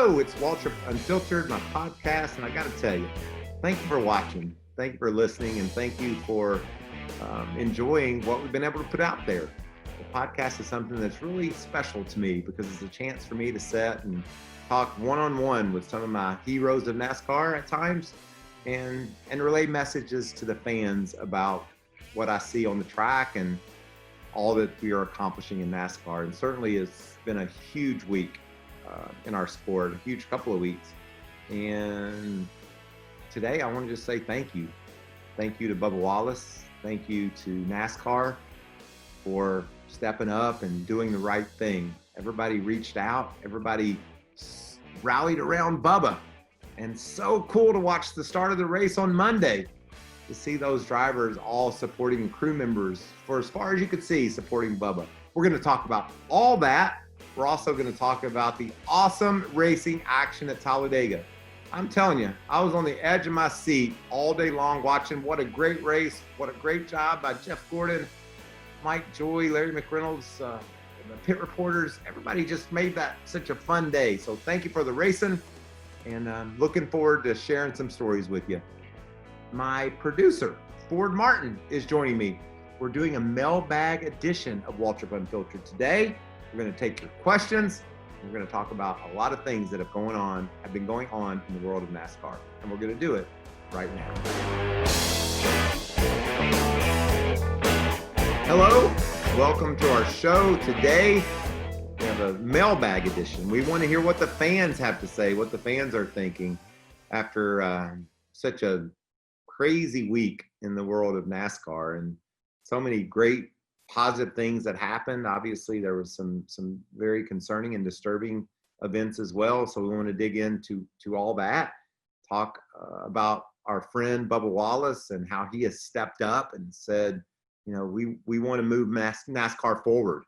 Hello, it's Waltrip Unfiltered, my podcast, and I got to tell you, thank you for watching, thank you for listening, and thank you for enjoying what we've been able to put out there. The podcast is something that's really special to me because it's a chance for me to sit and talk one-on-one with some of my heroes of NASCAR at times and relay messages to the fans about what I see on the track and all that we are accomplishing in NASCAR. And certainly it's been a huge week in our sport, a huge couple of weeks. And today I want to just say thank you. Thank you to Bubba Wallace. Thank you to NASCAR for stepping up and doing the right thing. Everybody reached out. Everybody rallied around Bubba. And so cool to watch the start of the race on Monday, to see those drivers all supporting crew members for as far as you could see, supporting Bubba. We're going to talk about all that. We're also going to talk about the awesome racing action at Talladega. I'm telling you, I was on the edge of my seat all day long watching. What a great race. What a great job by Jeff Gordon, Mike Joy, Larry McReynolds, the pit reporters. Everybody just made that such a fun day. So thank you for the racing, and I'm looking forward to sharing some stories with you. My producer, Ford Martin, is joining me. We're doing a mailbag edition of Waltrip Unfiltered today. We're going to take your questions. We're going to talk about a lot of things that have been going on in the world of NASCAR. And we're going to do it right now. Hello, welcome to our show today. We have a mailbag edition. We want to hear what the fans have to say, what the fans are thinking after such a crazy week in the world of NASCAR and so many great positive things that happened. Obviously, there was some very concerning and disturbing events as well. So we want to dig into all that, talk about our friend Bubba Wallace and how he has stepped up and said, you know, we want to move NASCAR forward,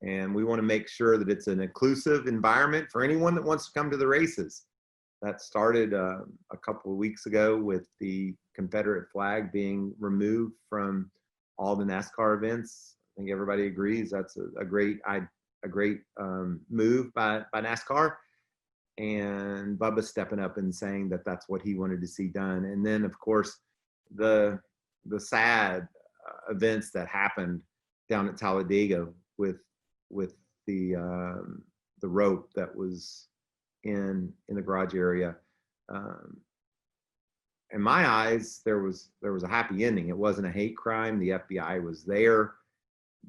and we want to make sure that it's an inclusive environment for anyone that wants to come to the races. That started a couple of weeks ago with the Confederate flag being removed from all the NASCAR events. I think everybody agrees that's a great move by NASCAR, and Bubba stepping up and saying that that's what he wanted to see done. And then, of course, the sad events that happened down at Talladega with the rope that was in the garage area. In my eyes, there was a happy ending. It wasn't a hate crime. The FBI was there.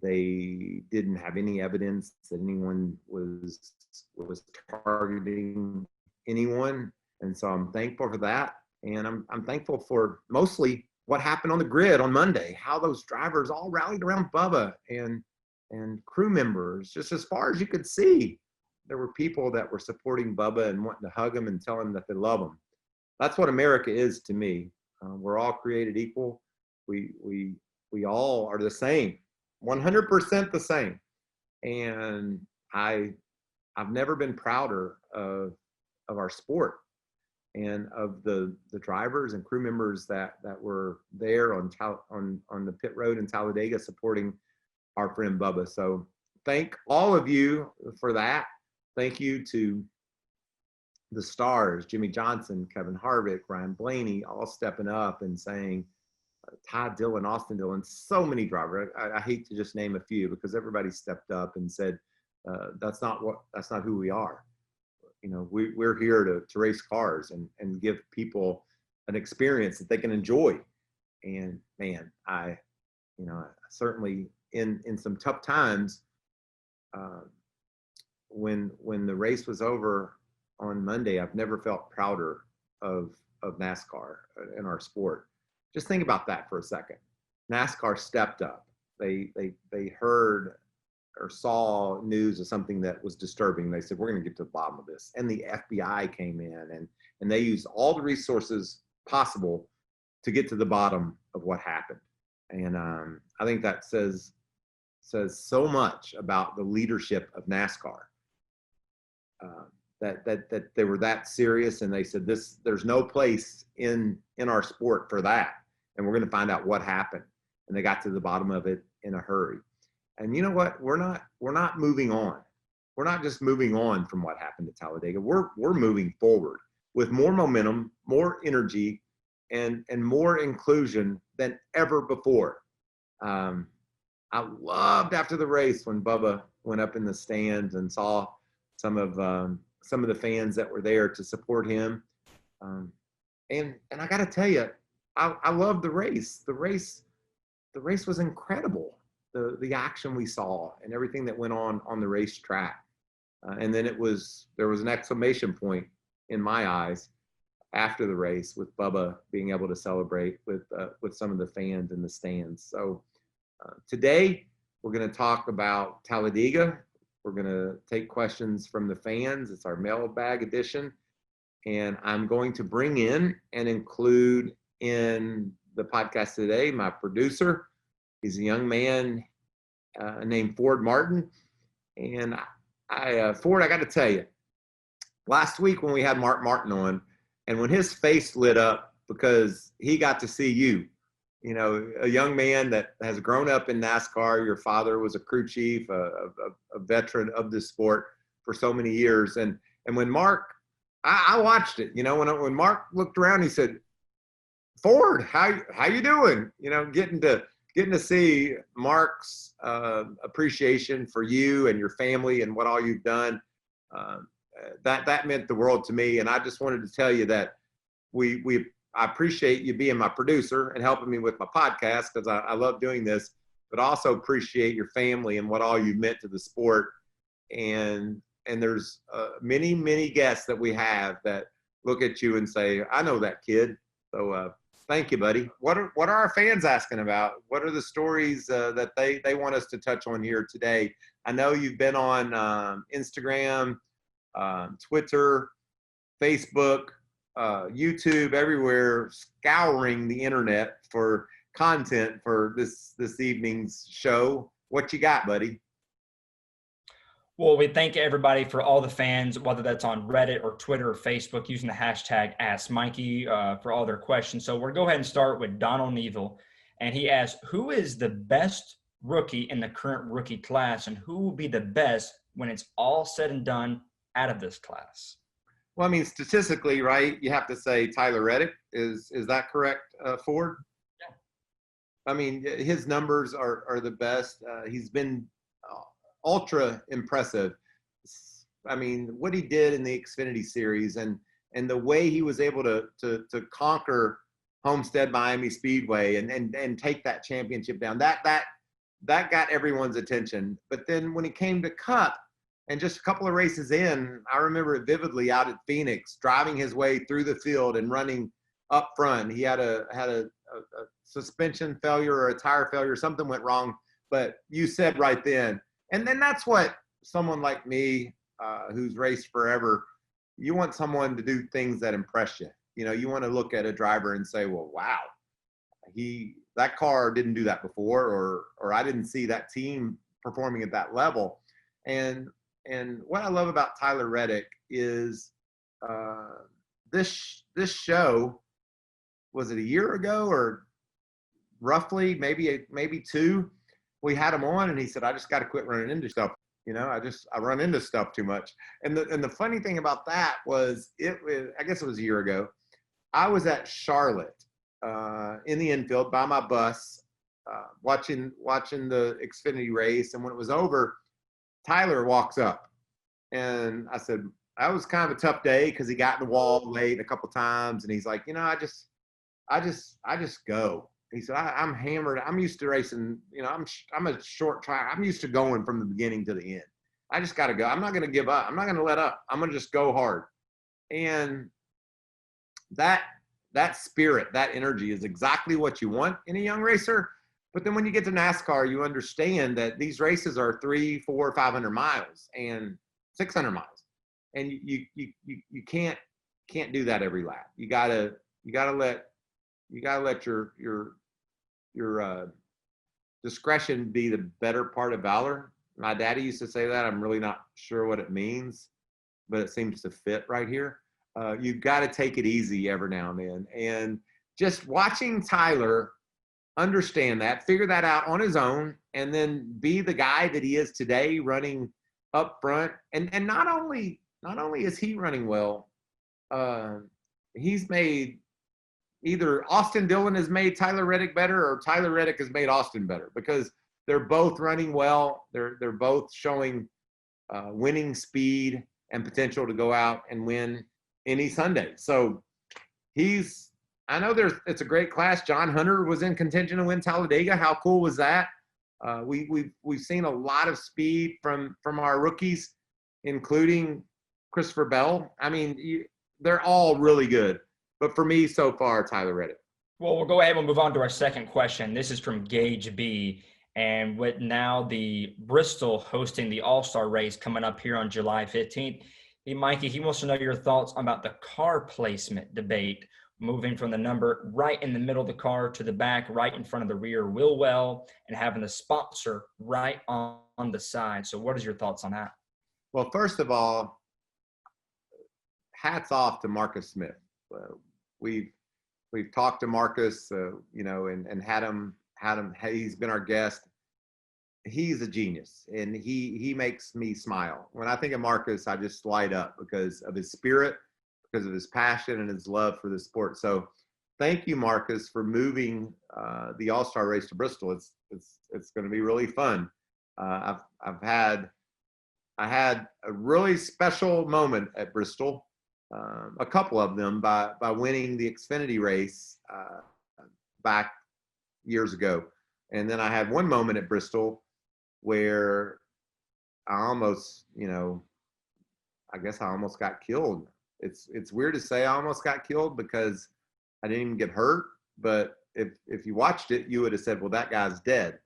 They didn't have any evidence that anyone was targeting anyone, and so I'm thankful for that. And I'm thankful for mostly what happened on the grid on Monday, how those drivers all rallied around Bubba and crew members. Just as far as you could see, there were people that were supporting Bubba and wanting to hug him and tell him that they love him. That's what America is to me. We're all created equal. We all are the same. 100% the same. And I've never been prouder of our sport and of the drivers and crew members that were there on the pit road in Talladega supporting our friend Bubba. So thank all of you for that. Thank you to the stars, Jimmy Johnson, Kevin Harvick, Ryan Blaney, all stepping up and saying, Ty Dillon, Austin Dillon, so many drivers. I hate to just name a few because everybody stepped up and said, that's not who we are. You know, we're here to race cars and give people an experience that they can enjoy. And man, I certainly in some tough times, when the race was over on Monday, I've never felt prouder of NASCAR in our sport. Just think about that for a second. NASCAR stepped up. They heard or saw news of something that was disturbing. They said, we're going to get to the bottom of this. And the FBI came in and they used all the resources possible to get to the bottom of what happened. And I think that says so much about the leadership of NASCAR. That they were that serious, and they said there's no place in our sport for that, and we're going to find out what happened. And they got to the bottom of it in a hurry. And you know what? We're not moving on. we're not just moving on from what happened at Talladega. We're moving forward with more momentum, more energy, and more inclusion than ever before. I loved after the race when Bubba went up in the stands and saw some of the fans that were there to support him. And I got to tell you, I love the race. The race was incredible. The action we saw and everything that went on the racetrack. And then there was an exclamation point in my eyes after the race with Bubba being able to celebrate with some of the fans in the stands. So today we're going to talk about Talladega. We're going to take questions from the fans. It's our mailbag edition. And I'm going to bring in and include in the podcast today my producer. He's a young man named Ford Martin. And Ford, I got to tell you, last week when we had Mark Martin on, and when his face lit up because he got to see you, a young man that has grown up in NASCAR. Your father was a crew chief, a veteran of this sport for so many years. And when Mark, I watched it, when Mark looked around, he said, Ford, how you doing? Getting to see Mark's appreciation for you and your family and what all you've done. That meant the world to me. And I just wanted to tell you that I appreciate you being my producer and helping me with my podcast, because I love doing this, but also appreciate your family and what all you meant to the sport. And there's many, many guests that we have that look at you and say, I know that kid. So thank you, buddy. What are our fans asking about? What are the stories that they want us to touch on here today? I know you've been on Instagram, Twitter, Facebook, YouTube, everywhere, scouring the internet for content for this evening's show. What you got, buddy? Well, we thank everybody for all the fans, whether that's on Reddit or Twitter or Facebook, using the hashtag AskMikey for all their questions. So we're going to go ahead and start with Donald Neville. And he asked, who is the best rookie in the current rookie class, and who will be the best when it's all said and done out of this class? Well, I mean, statistically, right, you have to say Tyler Reddick. Is that correct, Ford? Yeah. I mean, his numbers are the best. He's been ultra impressive. I mean, what he did in the Xfinity Series and the way he was able to conquer Homestead Miami Speedway and take that championship down, that got everyone's attention. But then when it came to Cup, and just a couple of races in, I remember it vividly out at Phoenix, driving his way through the field and running up front. He had a suspension failure or a tire failure. Something went wrong, but you said right then. And then that's what someone like me, who's raced forever, you want someone to do things that impress you. You want to look at a driver and say, well, wow, that car didn't do that before, or I didn't see that team performing at that level. And what I love about Tyler Reddick is this show, was it a year ago or roughly maybe two? We had him on and he said, I just got to quit running into stuff. I run into stuff too much. And the funny thing about that was I guess it was a year ago. I was at Charlotte in the infield by my bus, watching the Xfinity race. And when it was over, Tyler walks up, and I said, that was kind of a tough day because he got in the wall late a couple times, and he's like, I just go. He said, I'm hammered. I'm used to racing. I'm a short track. I'm used to going from the beginning to the end. I just got to go. I'm not going to give up. I'm not going to let up. I'm going to just go hard. And that spirit, that energy is exactly what you want in a young racer. But then when you get to NASCAR, you understand that these races are 300, 400, 500 miles and 600 miles, and you can't do that every lap. You gotta let your discretion be the better part of valor. My daddy used to say that. I'm really not sure what it means, but it seems to fit right here. You've got to take it easy every now and then, and just watching Tyler understand that, figure that out on his own, and then be the guy that he is today, running up front, and not only is he running well, he's made either Austin Dillon has made Tyler Reddick better, or Tyler Reddick has made Austin better, because they're both running well. They're both showing winning speed and potential to go out and win any Sunday. So I know it's a great class. John Hunter was in contention to win Talladega. How cool was that? We've seen a lot of speed from our rookies, including Christopher Bell. I mean, they're all really good. But for me, so far, Tyler Reddick. Well, we'll go ahead and move on to our second question. This is from Gage B. And with now the Bristol hosting the All-Star race coming up here on July 15th, Mikey, he wants to know your thoughts about the car placement debate, moving from the number right in the middle of the car to the back, right in front of the rear wheel well, and having the sponsor right on the side. So what is your thoughts on that? Well, first of all, hats off to Marcus Smith. We've talked to Marcus, and had him. He's been our guest. He's a genius, and he makes me smile. When I think of Marcus, I just light up because of his spirit, because of his passion and his love for the sport. So thank you, Marcus, for moving the All-Star race to Bristol. It's going to be really fun. I had a really special moment at Bristol, a couple of them by winning the Xfinity race back years ago. And then I had one moment at Bristol where I almost, I guess I almost got killed. It's weird to say I almost got killed because I didn't even get hurt. But if you watched it, you would have said, well, that guy's dead.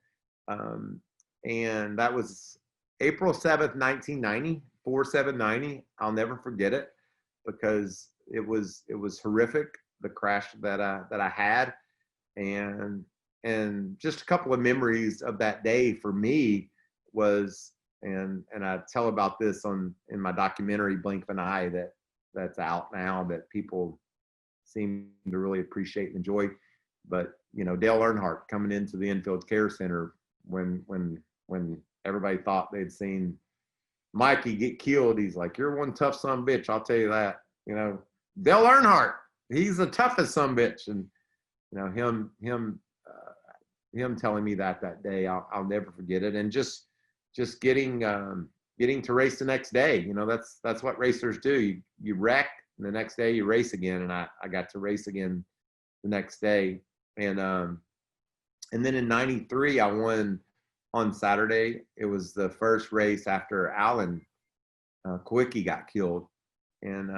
And that was April 7th, 1990, 4/7/90. I'll never forget it because it was horrific, the crash that I had. And just a couple of memories of that day for me was, and I tell about this in my documentary, Blink of an Eye, that's out now, that people seem to really appreciate and enjoy. But, Dale Earnhardt coming into the infield care center when everybody thought they'd seen Mikey get killed, he's like, "You're one tough son of a bitch, I'll tell you that." Dale Earnhardt, he's the toughest son of a bitch. And, him telling me that day, I'll never forget it. And just getting to race the next day, that's what racers do. You wreck, and the next day you race again. And I got to race again the next day. And then in 93, I won on Saturday. It was the first race after Alan Kwiatkowski got killed. And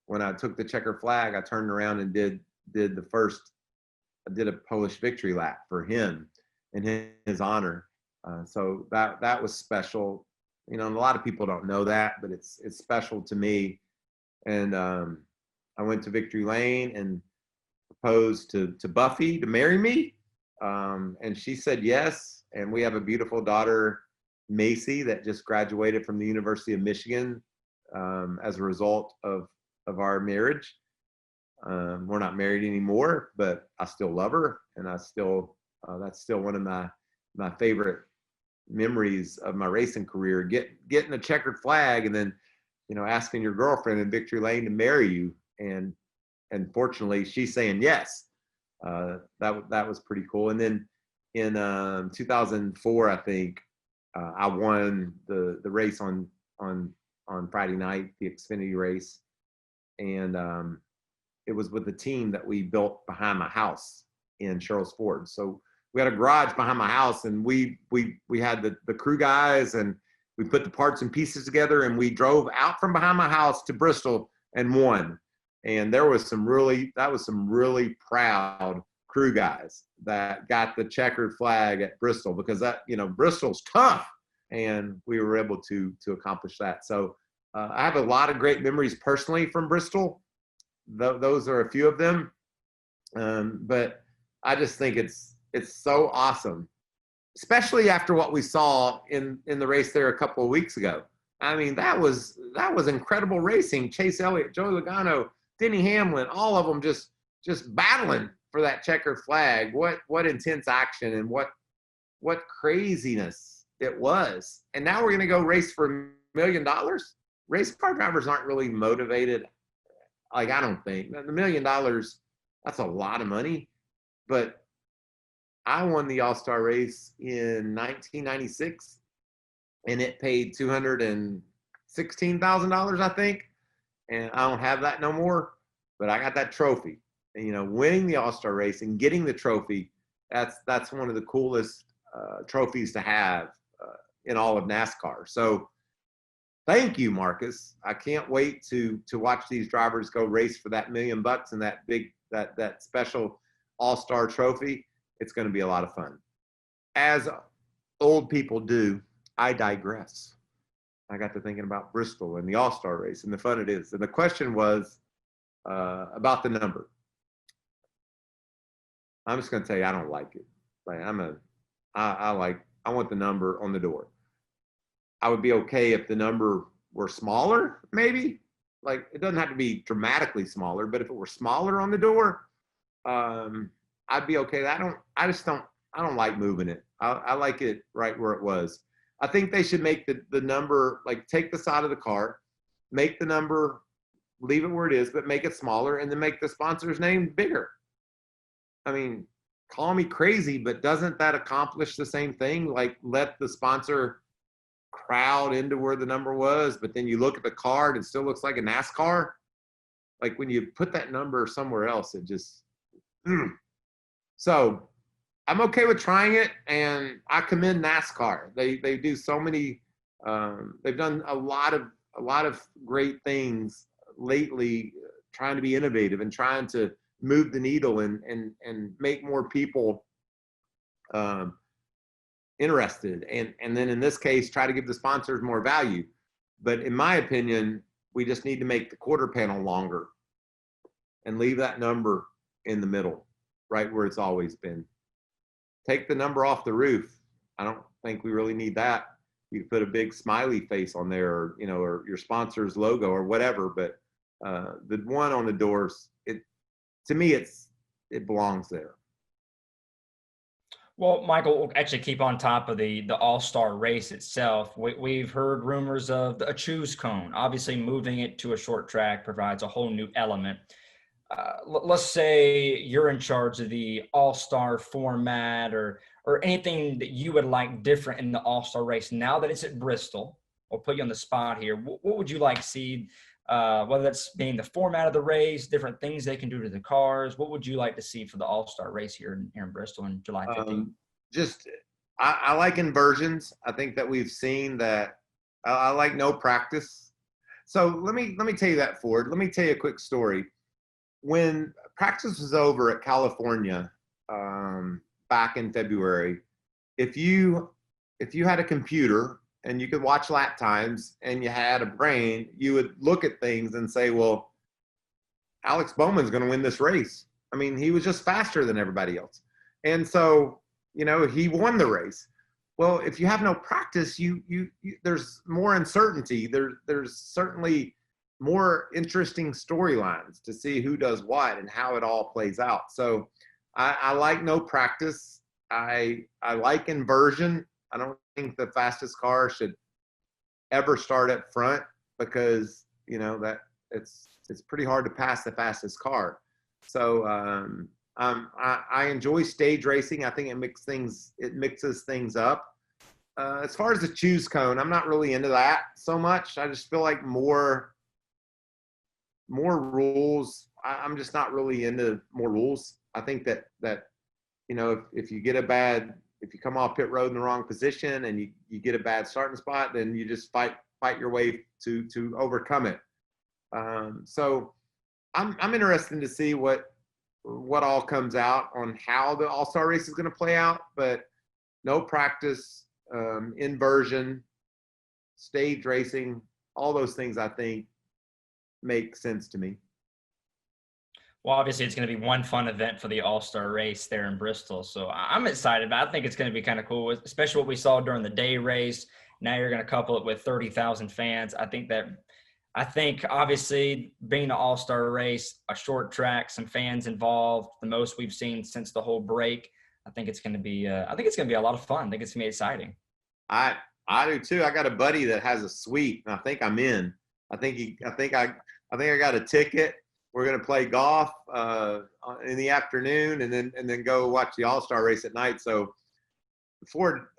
when I took the checker flag, I turned around and did a Polish victory lap for him in his honor. So that was special. And a lot of people don't know that, but it's special to me. And I went to Victory Lane and proposed to Buffy to marry me. And she said yes. And we have a beautiful daughter, Macy, that just graduated from the University of Michigan as a result of our marriage. We're not married anymore, but I still love her, and that's still one of my favorite memories of my racing career. Getting a checkered flag, and then asking your girlfriend in Victory Lane to marry you, and fortunately she's saying yes. That was pretty cool. And then in 2004, I think I won the race on Friday night, the Xfinity race, and it was with the team that we built behind my house in Sherrills Ford. So we had a garage behind my house, and we had the crew guys, and we put the parts and pieces together, and we drove out from behind my house to Bristol and won. And that was some really proud crew guys that got the checkered flag at Bristol, because Bristol's tough, and we were able to accomplish that. So I have a lot of great memories personally from Bristol. Those are a few of them. But I just think it's so awesome, especially after what we saw in the race there a couple of weeks ago. I mean, that was incredible racing. Chase Elliott, Joey Logano, Denny Hamlin, all of them just battling for that checkered flag. What intense action, and what craziness It was. And now we're going to go race for $1 million. Race car drivers aren't really motivated. Like, I don't think. The $1 million, that's a lot of money. But I won the All-Star race in 1996, and it paid $216,000, I think. And I don't have that no more, but I got that trophy. And, you know, winning the All-Star race and getting the trophy, that's one of the coolest trophies to have in all of NASCAR. So thank you, Marcus. I can't wait to watch these drivers go race for that $1 million and that special All-Star trophy. It's going to be a lot of fun. As old people do, I digress. I got to thinking about Bristol and the All-Star race and the fun it is. And the question was about the number. I'm just going to tell you, I don't like it. Like, I want the number on the door. I would be okay if the number were smaller, maybe. Like, it doesn't have to be dramatically smaller, but if it were smaller on the door, I'd be okay. I don't like moving it. I like it right where it was. I think they should make the number, like, take the side of the car, make the number, leave it where it is, but make it smaller, and then make the sponsor's name bigger. I mean, call me crazy, but doesn't that accomplish the same thing? Like, let the sponsor crowd into where the number was, but then you look at the card, it still looks like a NASCAR. Like, when you put that number somewhere else, it just, So I'm okay with trying it, and I commend NASCAR. They do so many, they've done a lot of great things lately, trying to be innovative and trying to move the needle and make more people interested. And then in this case, try to give the sponsors more value. But in my opinion, we just need to make the quarter panel longer and leave that number in the middle, right where it's always been. Take the number off the roof. I don't think we really need that. You could put a big smiley face on there, or, you know, or your sponsor's logo or whatever. But the one on the doors, to me, it belongs there. Well, Michael, we'll actually keep on top of the All-Star race itself. We've heard rumors of a choose cone. Obviously, moving it to a short track provides a whole new element. Let's say you're in charge of the All-Star format or anything that you would like different in the All-Star race. Now that it's at Bristol, I'll put you on the spot here. What would you like to see, whether that's being the format of the race, different things they can do to the cars? What would you like to see for the All-Star race here in Bristol on July 15th? I like inversions. I think that we've seen that. I like no practice. So let me tell you that, Ford. Let me tell you a quick story. When practice was over at California back in February, if you had a computer and you could watch lap times and you had a brain, you would look at things and say, well, Alex Bowman's going to win this race. I mean, he was just faster than everybody else. And so, you know, he won the race. Well, if you have no practice, you there's more uncertainty. There's certainly more interesting storylines to see who does what and how it all plays out. So I like no practice. I like inversion. I don't think the fastest car should ever start up front, because, you know, that it's pretty hard to pass the fastest car. So I enjoy stage racing. I think it mixes things up. As far as the choose cone, I'm not really into that so much. I just feel like more rules. I'm just not really into more rules. I think that you know, if you come off pit road in the wrong position and you get a bad starting spot, then you just fight your way to overcome it. So I'm interested to see what all comes out on how the All-Star race is going to play out. But no practice, inversion, stage racing, all those things I think make sense to me. Well, obviously, it's going to be one fun event for the All-Star race there in Bristol. So I'm excited. I think it's going to be kind of cool, especially what we saw during the day race. Now you're going to couple it with 30,000 fans. I think obviously being the All-Star race, a short track, some fans involved, the most we've seen since the whole break. I think it's going to be a lot of fun. I think it's going to be exciting. I I do too. I got a buddy that has a suite, and I think I'm in. I think I got a ticket. We're gonna play golf in the afternoon, and then go watch the All-Star race at night. So before,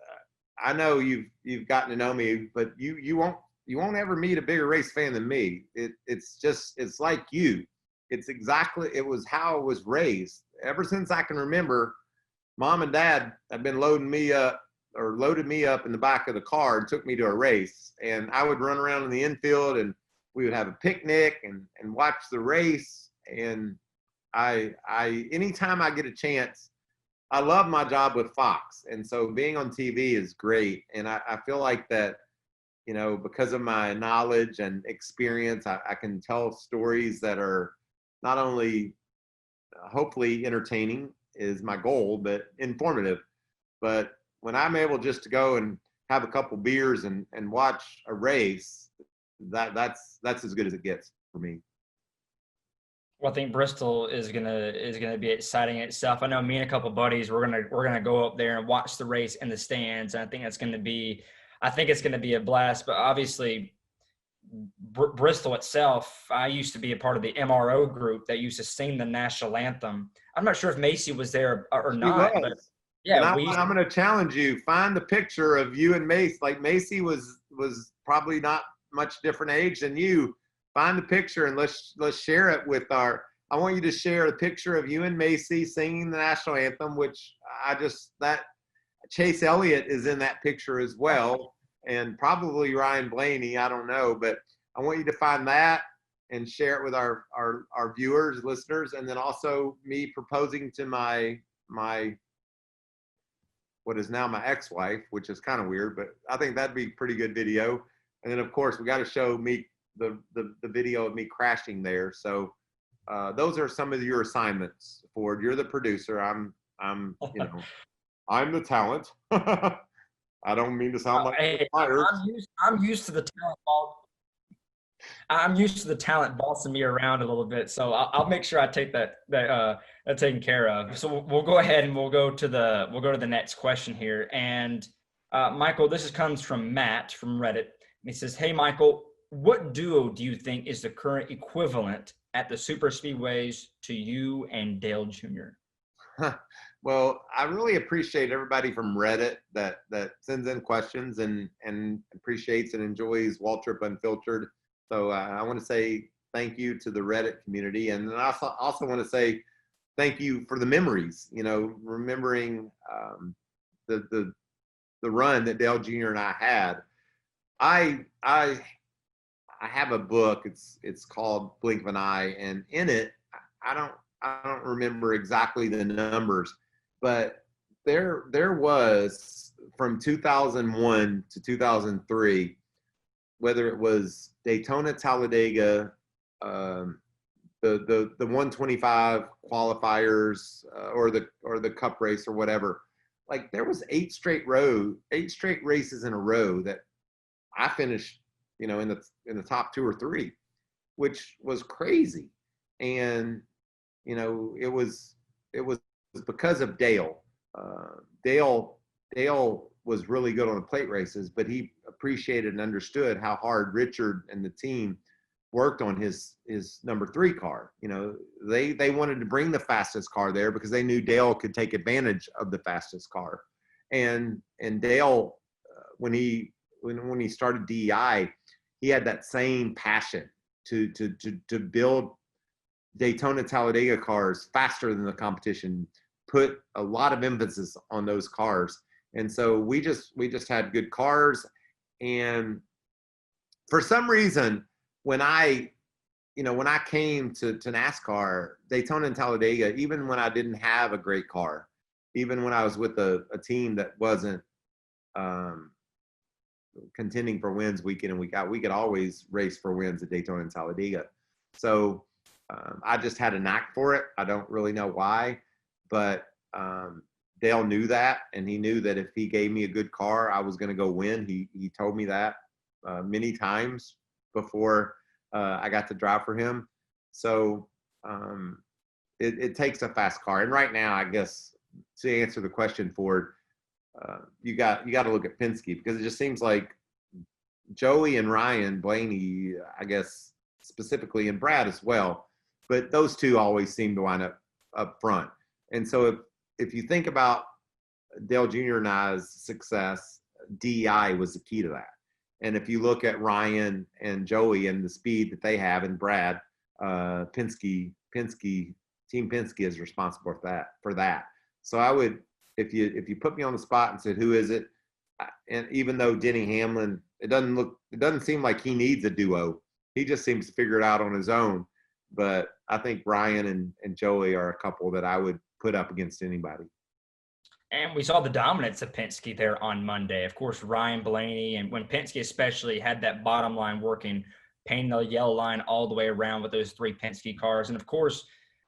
I know you've gotten to know me, but you won't ever meet a bigger race fan than me. It's like you. It was how I was raised. Ever since I can remember, mom and dad have been loaded me up in the back of the car and took me to a race. And I would run around in the infield, and we would have a picnic and watch the race. And I anytime I get a chance, I love my job with Fox. And so being on TV is great. And I feel like that, because of my knowledge and experience, I can tell stories that are not only hopefully entertaining is my goal, but informative. But when I'm able just to go and have a couple beers and watch a race, that's as good as it gets for me. Well, I think Bristol is gonna be exciting in itself. I know me and a couple of buddies we're gonna go up there and watch the race in the stands. And I think it's gonna be a blast. But obviously, Bristol itself, I used to be a part of the MRO group that used to sing the national anthem. I'm not sure if Macy was there or not, but yeah, and I'm going to challenge you. Find the picture of you and Macy. Like Macy was probably not much different age than you. Find the picture and let's share it with I want you to share a picture of you and Macy singing the national anthem, which that Chase Elliott is in that picture as well. And probably Ryan Blaney, I don't know, but I want you to find that and share it with our viewers, listeners, and then also me proposing to my what is now my ex-wife, which is kind of weird, but I think that'd be a pretty good video. And then of course we got to show me the video of me crashing there. So those are some of your assignments, Ford. You're the producer. I'm I'm the talent. I don't mean to sound like I'm used to the talent ball. I'm used to the talent bossing me around a little bit, so I'll make sure I take that taken care of. So we'll go ahead and we'll go to the next question here. And Michael, this comes from Matt from Reddit. And he says, "Hey Michael, what duo do you think is the current equivalent at the super speedways to you and Dale Jr.?" Well, I really appreciate everybody from Reddit that sends in questions and appreciates and enjoys Waltrip Unfiltered. So I want to say thank you to the Reddit community, and I also want to say thank you for the memories. Remembering the run that Dale Jr. and I had. I have a book. It's called Blink of an Eye, and in it, I don't remember exactly the numbers, but there was from 2001 to 2003, whether it was Daytona, Talladega, the 125 qualifiers, or the Cup race or whatever. Like there was 8 straight races in a row that I finished, in the top 2 or 3, which was crazy. And it was because of Dale. Dale was really good on the plate races, but he appreciated and understood how hard Richard and the team worked on his number 3 car. They wanted to bring the fastest car there because they knew Dale could take advantage of the fastest car. And Dale, when he started DEI, he had that same passion to build Daytona, Talladega cars faster than the competition, put a lot of emphasis on those cars. And so we just had good cars. And for some reason, when I came to NASCAR, Daytona and Talladega, even when I didn't have a great car, even when I was with a team that wasn't contending for wins week in and week out, we could always race for wins at Daytona and Talladega. So I just had a knack for it. I don't really know why, but Dale knew that, and he knew that if he gave me a good car, I was going to go win. He told me that many times before I got to drive for him. So it takes a fast car. And right now, I guess, to answer the question, Ford, you got to look at Penske, because it just seems like Joey and Ryan Blaney, I guess specifically, and Brad as well, but those two always seem to wind up front. And so if you think about Dale Jr. and I's success, DEI was the key to that. And if you look at Ryan and Joey and the speed that they have, and Brad, Team Penske is responsible for that. So I would, if you put me on the spot and said, who is it? And even though Denny Hamlin, it doesn't seem like he needs a duo. He just seems to figure it out on his own. But I think Ryan and Joey are a couple that I would put up against anybody. And we saw the dominance of Penske there on Monday. Of course, Ryan Blaney, and when Penske especially had that bottom line working, painting the yellow line all the way around with those 3 Penske cars. And, of course,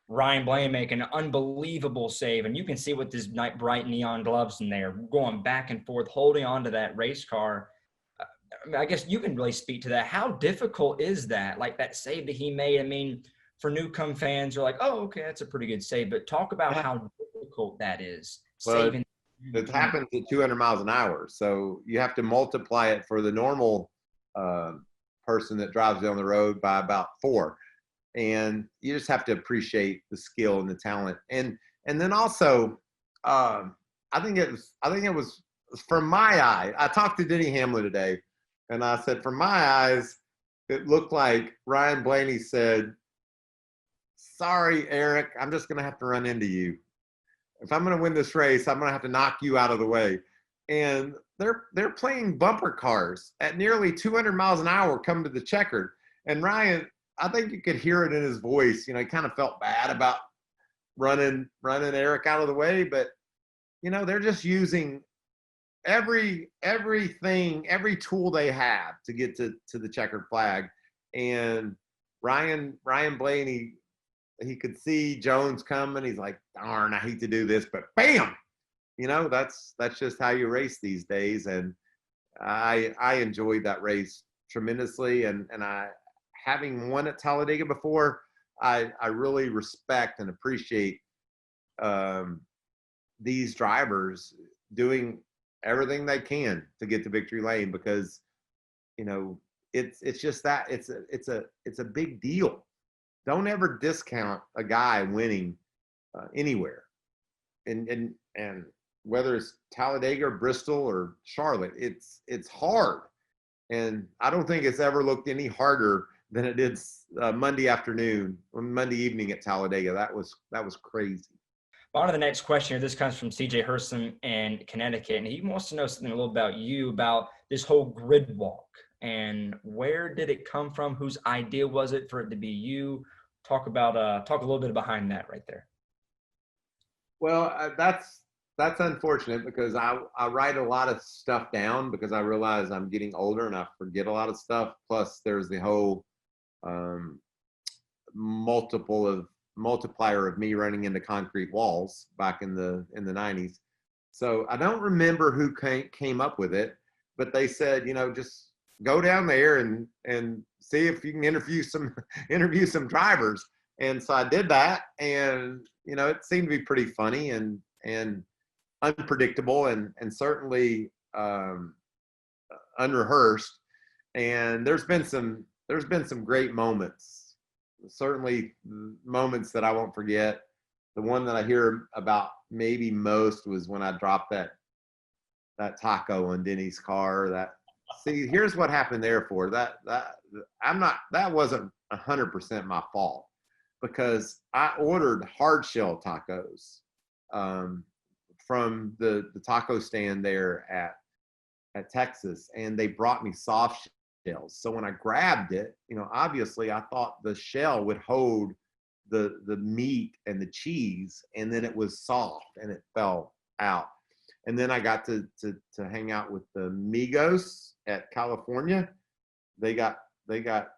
Ryan Blaney making an unbelievable save. And you can see with his bright neon gloves in there, going back and forth, holding on to that race car. I guess you can really speak to that. How difficult is that? Like that save that he made, I mean, for newcome fans, you're like, oh, okay, that's a pretty good save. But talk about how difficult that is. Well, it happens at 200 miles an hour. So you have to multiply it for the normal person that drives down the road by about 4. And you just have to appreciate the skill and the talent. And then also, I think it was from my eye. I talked to Denny Hamlin today, and I said, from my eyes, it looked like Ryan Blaney said, sorry, Eric, I'm just going to have to run into you. If I'm going to win this race, I'm going to have to knock you out of the way. And they're playing bumper cars at nearly 200 miles an hour coming to the checkered. And Ryan, I think you could hear it in his voice. You know, he kind of felt bad about running Eric out of the way. But, you know, they're just using everything, every tool they have to get to the checkered flag. And Ryan Blaney, he could see Jones coming. He's like, darn, I hate to do this, but bam, you know, that's just how you race these days. And I enjoyed that race tremendously. And I, having won at Talladega before, I really respect and appreciate these drivers doing everything they can to get to victory lane, because, you know, it's just that it's a big deal. Don't ever discount a guy winning anywhere, and whether it's Talladega or Bristol or Charlotte, it's hard, and I don't think it's ever looked any harder than it did Monday evening at Talladega. That was crazy. On to the next question here. This comes from CJ Herson in Connecticut, and he wants to know something a little about you, about this whole grid walk, and where did it come from? Whose idea was it for it to be you? Talk a little bit behind that right there. Well, that's unfortunate, because I write a lot of stuff down, because I realize I'm getting older and I forget a lot of stuff. Plus, there's the whole multiplier of me running into concrete walls back in the 90s. So I don't remember who came up with it, but they said, you know, just go down there and see if you can interview some drivers. And so I did that, and, you know, it seemed to be pretty funny and unpredictable and certainly unrehearsed. And there's been some great moments, certainly moments that I won't forget. The one that I hear about maybe most was when I dropped that taco on Denny's car. See, here's what happened there for that wasn't 100% my fault, because I ordered hard shell tacos from the taco stand there at Texas, and they brought me soft shells. So when I grabbed it, you know, obviously I thought the shell would hold the meat and the cheese, and then it was soft and it fell out. And then I got to hang out with the Migos at California. They got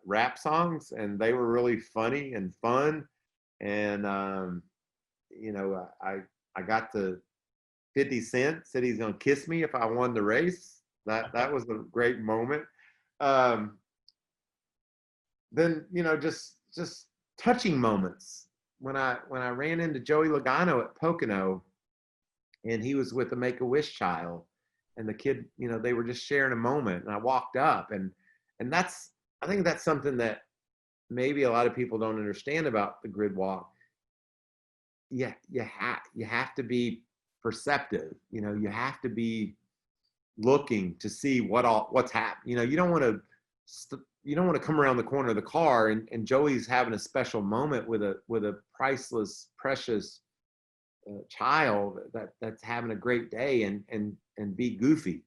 rap songs, and they were really funny and fun. And you know, I got to 50 Cent said he's gonna kiss me if I won the race. That was a great moment. Then, you know, just touching moments. When I ran into Joey Logano at Pocono, and he was with a Make-A-Wish child, and the kid, they were just sharing a moment, and I walked up, and I think that's something that maybe a lot of people don't understand about the grid walk. Yeah, you have to be perceptive. You have to be looking to see what's happening. You don't want to come around the corner of the car and Joey's having a special moment with a priceless, precious child that's having a great day and be goofy.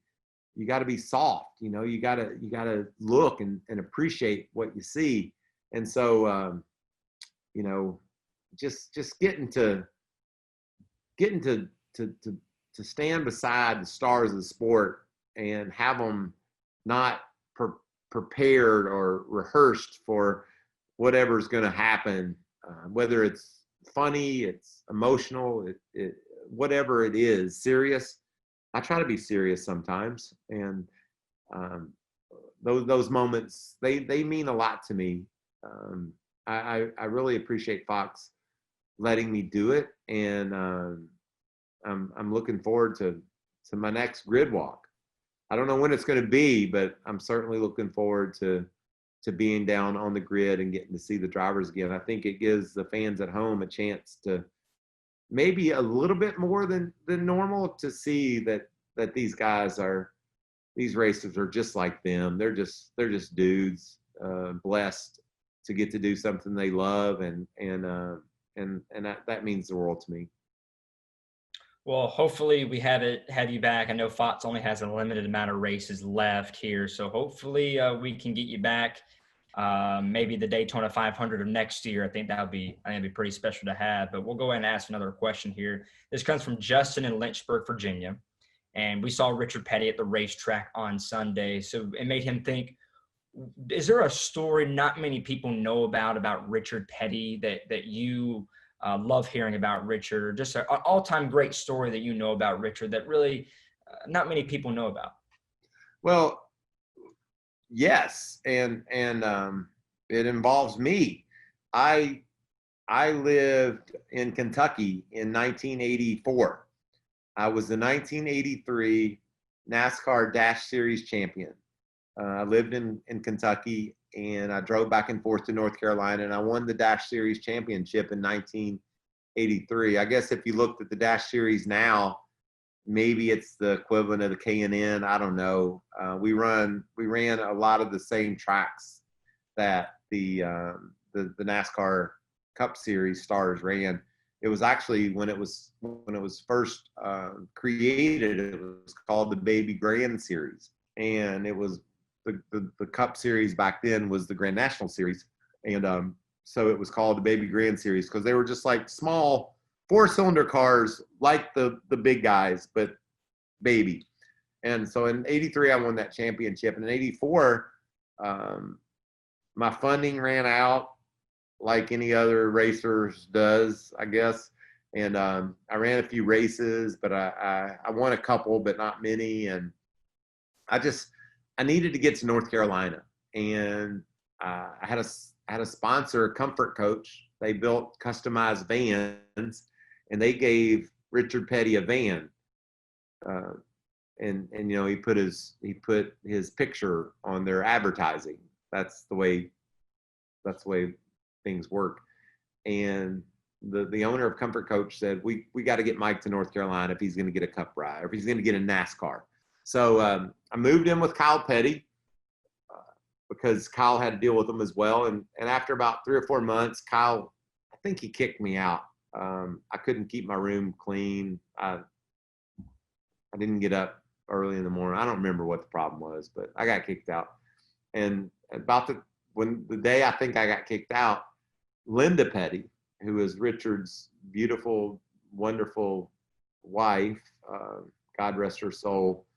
You got to be soft. You got to look and appreciate what you see. And so, just getting to stand beside the stars of the sport and have them not prepared or rehearsed for whatever's going to happen, whether it's funny, it's emotional, whatever it is, serious. I try to be serious sometimes, and those moments they mean a lot to me. I really appreciate Fox letting me do it, and I'm looking forward to my next grid walk. I don't know when it's going to be, but I'm certainly looking forward to being down on the grid and getting to see the drivers again. I think it gives the fans at home a chance to maybe a little bit more than normal to see that these racers are just like them. They're just dudes, blessed to get to do something they love, and that means the world to me. Well, hopefully we have you back. I know Fox only has a limited amount of races left here, so hopefully we can get you back. Maybe the Daytona 500 of next year. I think that'd be pretty special to have. But we'll go ahead and ask another question here. This comes from Justin in Lynchburg, Virginia, and we saw Richard Petty at the racetrack on Sunday, so it made him think: is there a story not many people know about Richard Petty that you love hearing about Richard, or just an all-time great story that you know about Richard that really not many people know about? Well, yes, and it involves me. I lived in Kentucky in 1984. I was the 1983 NASCAR Dash Series champion. I lived in Kentucky, and I drove back and forth to North Carolina, and I won the Dash Series championship in 1983. I guess if you looked at the Dash Series now, maybe it's the equivalent of the K&N. I don't know. We ran a lot of the same tracks that the NASCAR Cup Series stars ran. It was actually when it was first created, it was called the Baby Grand Series, and it was the Cup Series back then was the Grand National Series, and so it was called the Baby Grand Series because they were just like small 4-cylinder cars, like the big guys, but baby. And so in '83 I won that championship, and in '84 my funding ran out, like any other racers does, I guess. And I ran a few races, but I won a couple, but not many. And I needed to get to North Carolina, and I had a sponsor, a Comfort Coach. They built customized vans, and they gave Richard Petty a van. And he put his picture on their advertising. That's the way things work. And the owner of Comfort Coach said, we got to get Mike to North Carolina if he's going to get a Cup ride, or if he's going to get a NASCAR. So I moved in with Kyle Petty because Kyle had to deal with him as well. And after about 3 or 4 months, Kyle, I think he kicked me out. I couldn't keep my room clean. I didn't get up early in the morning. I don't remember what the problem was, but I got kicked out. And about the day I think I got kicked out, Linda Petty, who is Richard's beautiful, wonderful wife, God rest her soul,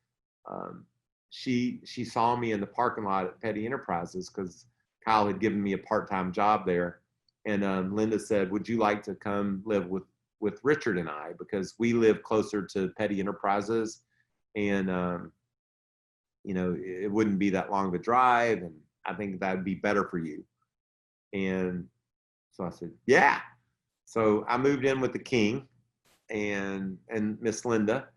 she saw me in the parking lot at Petty Enterprises because Kyle had given me a part-time job there. And Linda said, would you like to come live with Richard and I? Because we live closer to Petty Enterprises, and it wouldn't be that long of a drive, and I think that would be better for you. And so I said, yeah. So I moved in with the King, and Miss Linda,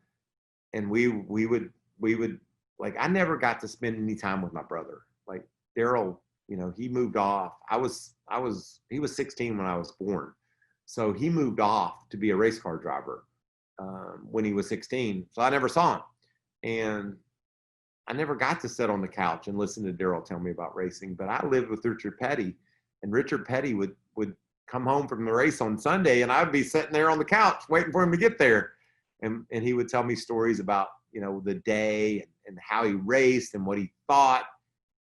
and we would like, I never got to spend any time with my brother. Like Daryl, he moved off. He was 16 when I was born, so he moved off to be a race car driver when he was 16. So I never saw him, and I never got to sit on the couch and listen to Daryl tell me about racing. But I lived with Richard Petty, and Richard Petty would come home from the race on Sunday, and I'd be sitting there on the couch waiting for him to get there. And he would tell me stories about, the day and how he raced and what he thought.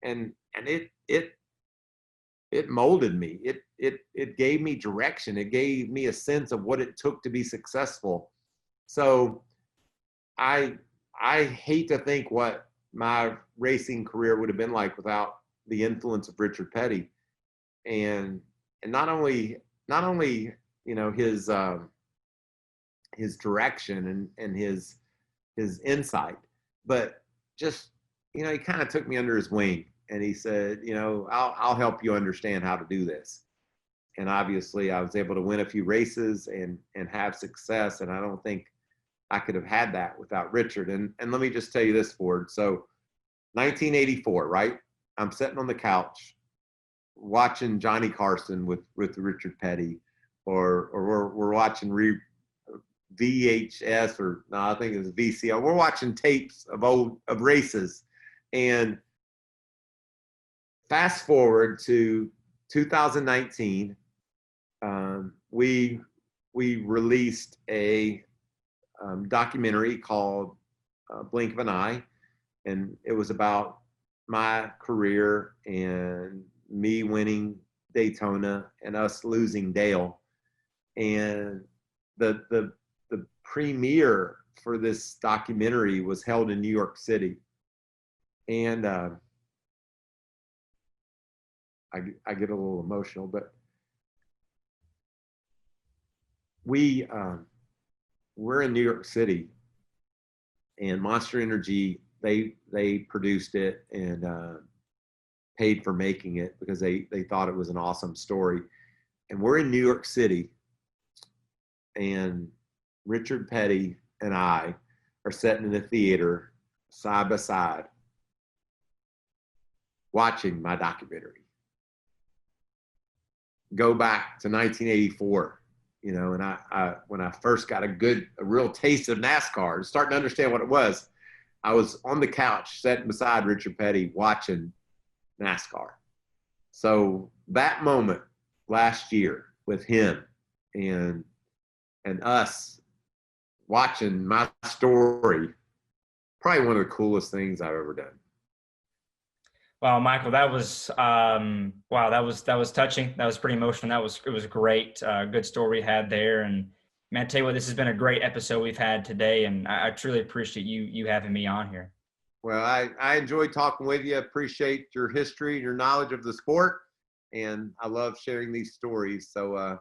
And it molded me. It gave me direction. It gave me a sense of what it took to be successful. So I hate to think what my racing career would have been like without the influence of Richard Petty. And not only his direction and his insight, but just he kind of took me under his wing, and he said, I'll help you understand how to do this. And obviously I was able to win a few races and have success, and I don't think I could have had that without Richard. And let me just tell you this, Ford. So 1984, right? I'm sitting on the couch watching Johnny Carson with Richard Petty, or we're watching VHS, or no, I think it was VCR. We're watching tapes of races, and fast forward to 2019, we released a documentary called Blink of an Eye, and it was about my career and me winning Daytona and us losing Dale. And the premiere for this documentary was held in New York City. And I get a little emotional, but we're in New York City, and Monster Energy, they produced it and paid for making it because they thought it was an awesome story. And we're in New York City, and Richard Petty and I are sitting in the theater side by side watching my documentary. Go back to 1984, and I when I first got a real taste of NASCAR, starting to understand what it was, I was on the couch sitting beside Richard Petty watching NASCAR. So that moment last year with him and us watching my story, probably one of the coolest things I've ever done. Wow, Michael, that was that was touching. That was pretty emotional. It was great. Good story we had there. And man, I tell you what, this has been a great episode we've had today, and I truly appreciate you having me on here. Well, I enjoyed talking with you. Appreciate your history, your knowledge of the sport, and I love sharing these stories. So,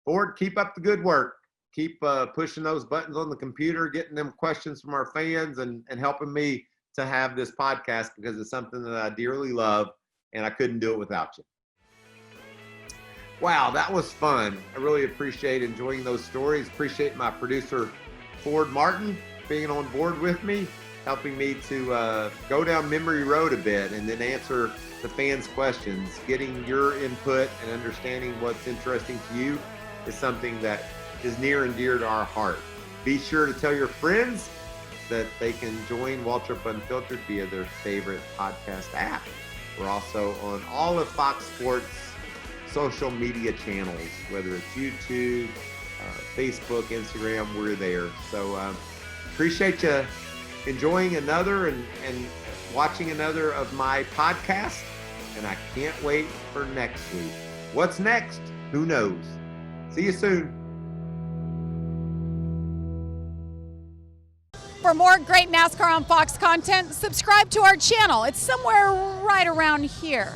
Ford, keep up the good work. Keep pushing those buttons on the computer, getting them questions from our fans, and helping me to have this podcast, because it's something that I dearly love, and I couldn't do it without you. Wow, that was fun. I really appreciate enjoying those stories. Appreciate my producer, Ford Martin, being on board with me, helping me to go down memory road a bit and then answer the fans' questions. Getting your input and understanding what's interesting to you is something that is near and dear to our heart. Be sure to tell your friends that they can join Waltrip Unfiltered via their favorite podcast app. We're also on all of Fox Sports social media channels, whether it's YouTube, Facebook, Instagram, we're there. So appreciate you enjoying another and watching another of my podcasts, and I can't wait for next week. What's next? Who knows? See you soon. For more great NASCAR on Fox content, subscribe to our channel. It's somewhere right around here.